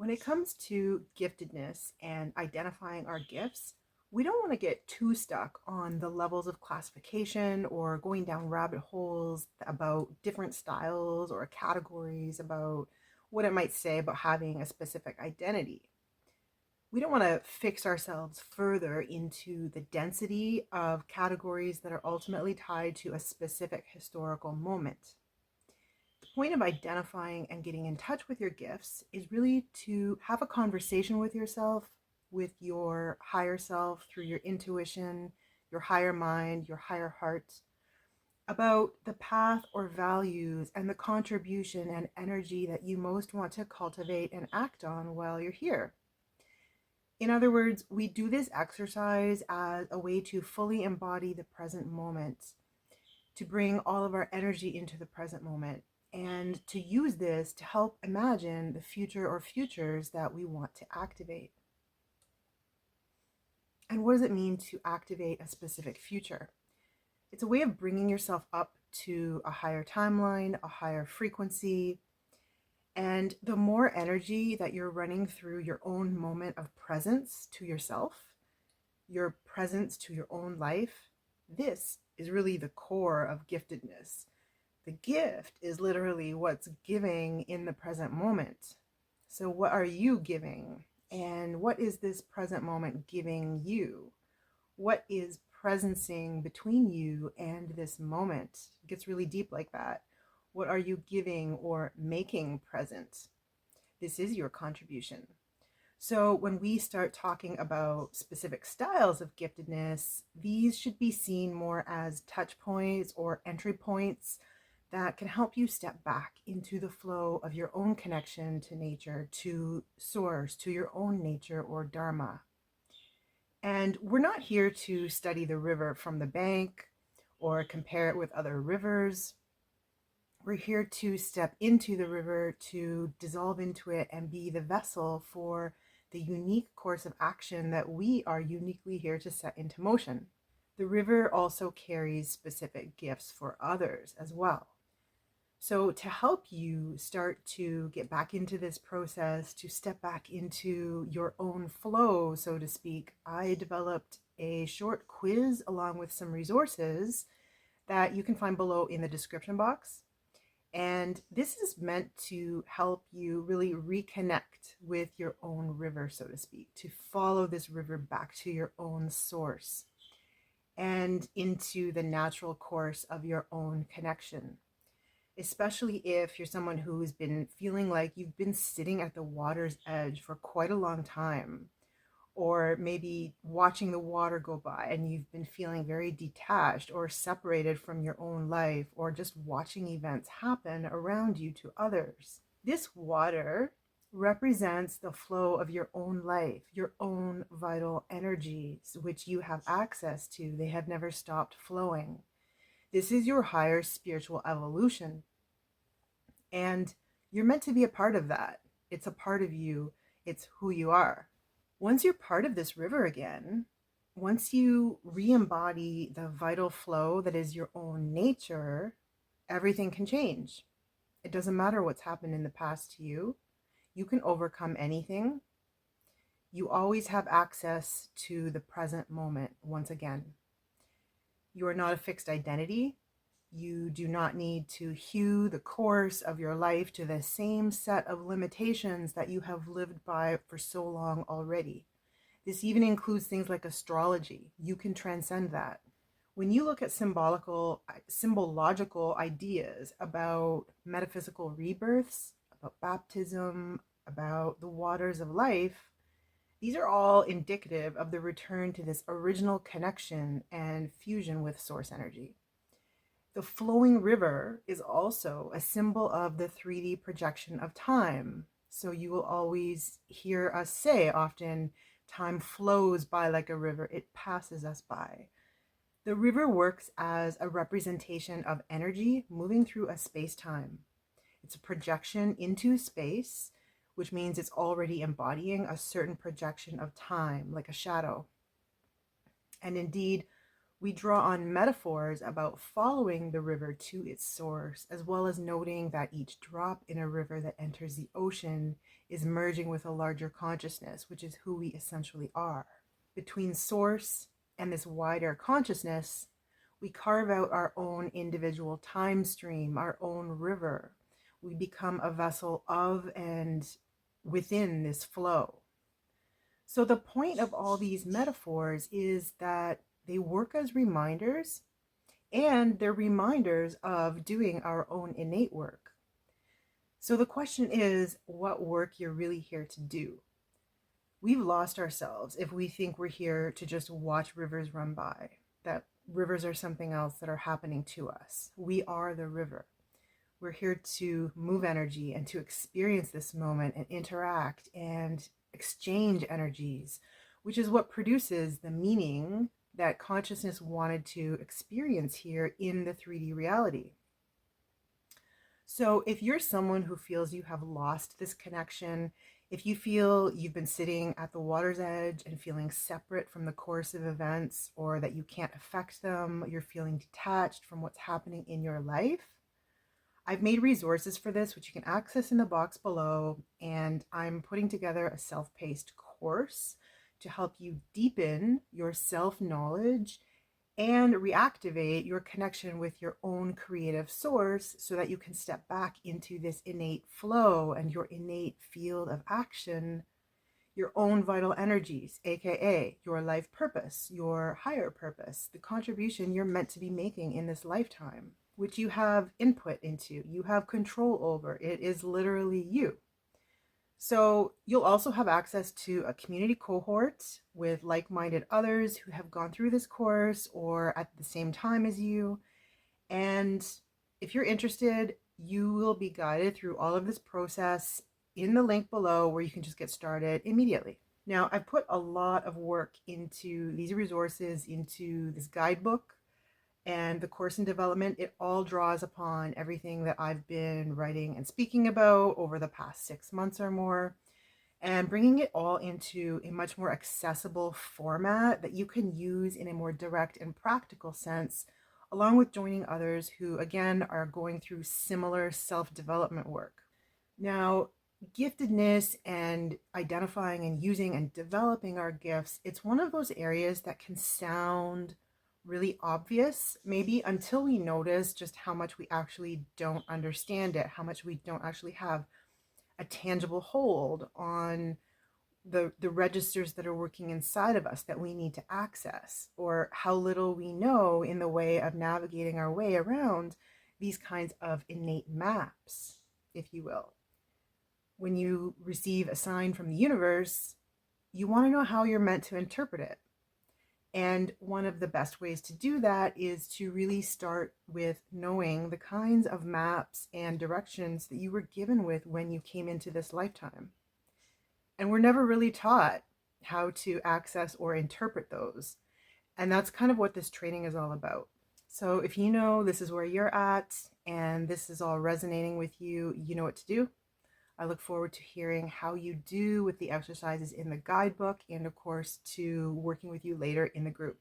When it comes to giftedness and identifying our gifts, we don't want to get too stuck on the levels of classification or going down rabbit holes about different styles or categories about what it might say about having a specific identity. We don't want to fix ourselves further into the density of categories that are ultimately tied to a specific historical moment. The point of identifying and getting in touch with your gifts is really to have a conversation with yourself, with your higher self, through your intuition, your higher mind, your higher heart, about the path or values and the contribution and energy that you most want to cultivate and act on while you're here. In other words, we do this exercise as a way to fully embody the present moment, to bring all of our energy into the present moment, and to use this to help imagine the future or futures that we want to activate. And what does it mean to activate a specific future? It's a way of bringing yourself up to a higher timeline, a higher frequency. And the more energy that you're running through your own moment of presence to yourself, your presence to your own life, this is really the core of giftedness. The gift is literally what's giving in the present moment. So, what are you giving? And what is this present moment giving you? What is presencing between you and this moment? It gets really deep like that. What are you giving or making present? This is your contribution. So when we start talking about specific styles of giftedness, these should be seen more as touch points or entry points that can help you step back into the flow of your own connection to nature, to source, to your own nature or dharma. And we're not here to study the river from the bank or compare it with other rivers. We're here to step into the river, to dissolve into it and be the vessel for the unique course of action that we are uniquely here to set into motion. The river also carries specific gifts for others as well. So, to help you start to get back into this process, to step back into your own flow, so to speak, I developed a short quiz along with some resources that you can find below in the description box. And this is meant to help you really reconnect with your own river, so to speak, to follow this river back to your own source and into the natural course of your own connection. Especially if you're someone who's been feeling like you've been sitting at the water's edge for quite a long time, or maybe watching the water go by and you've been feeling very detached or separated from your own life, or just watching events happen around you to others. This water represents the flow of your own life, your own vital energies, which you have access to. They have never stopped flowing. This is your higher spiritual evolution, and you're meant to be a part of that. It's a part of you, it's who you are. Once you're part of this river again, once you re-embody the vital flow that is your own nature, everything can change. It doesn't matter what's happened in the past to you. You can overcome anything. You always have access to the present moment once again. You are not a fixed identity. You do not need to hew the course of your life to the same set of limitations that you have lived by for so long already. This even includes things like astrology. You can transcend that. When you look at symbological ideas about metaphysical rebirths, about baptism, about the waters of life, these are all indicative of the return to this original connection and fusion with source energy. The flowing river is also a symbol of the 3D projection of time. So you will always hear us say often, time flows by like a river, it passes us by. The river works as a representation of energy moving through a space-time. It's a projection into space, which means it's already embodying a certain projection of time, like a shadow. And indeed, We draw on metaphors about following the river to its source, as well as noting that each drop in a river that enters the ocean is merging with a larger consciousness, which is who we essentially are. Between source and this wider consciousness, we carve out our own individual time stream, our own river. We become a vessel of and within this flow. So the point of all these metaphors is that they work as reminders, and they're reminders of doing our own innate work. So the question is, what work you're really here to do? We've lost ourselves if we think we're here to just watch rivers run by, that rivers are something else that are happening to us. We are the river. We're here to move energy and to experience this moment and interact and exchange energies, which is what produces the meaning that consciousness wanted to experience here in the 3D reality. So if you're someone who feels you have lost this connection, if you feel you've been sitting at the water's edge and feeling separate from the course of events, or that you can't affect them, you're feeling detached from what's happening in your life, I've made resources for this, which you can access in the box below, and I'm putting together a self-paced course to help you deepen your self-knowledge and reactivate your connection with your own creative source so that you can step back into this innate flow and your innate field of action, your own vital energies, aka your life purpose, your higher purpose, the contribution you're meant to be making in this lifetime, which you have input into, you have control over. It is literally you. So you'll also have access to a community cohort with like-minded others who have gone through this course or at the same time as you. And if you're interested, you will be guided through all of this process in the link below, where you can just get started immediately. Now, I've put a lot of work into these resources, into this guidebook and the course in development. It all draws upon everything that I've been writing and speaking about over the past 6 months or more, and bringing it all into a much more accessible format that you can use in a more direct and practical sense, along with joining others who, again, are going through similar self-development work. Now, giftedness and identifying and using and developing our gifts, it's one of those areas that can sound really obvious, maybe, until we notice just how much we actually don't understand it, how much we don't actually have a tangible hold on the registers that are working inside of us that we need to access, or how little we know in the way of navigating our way around these kinds of innate maps, if you will. When you receive a sign from the universe, you want to know how you're meant to interpret it. And one of the best ways to do that is to really start with knowing the kinds of maps and directions that you were given with when you came into this lifetime. And we're never really taught how to access or interpret those. And that's kind of what this training is all about. So if you know this is where you're at and this is all resonating with you, you know what to do. I look forward to hearing how you do with the exercises in the guidebook, and of course to working with you later in the group.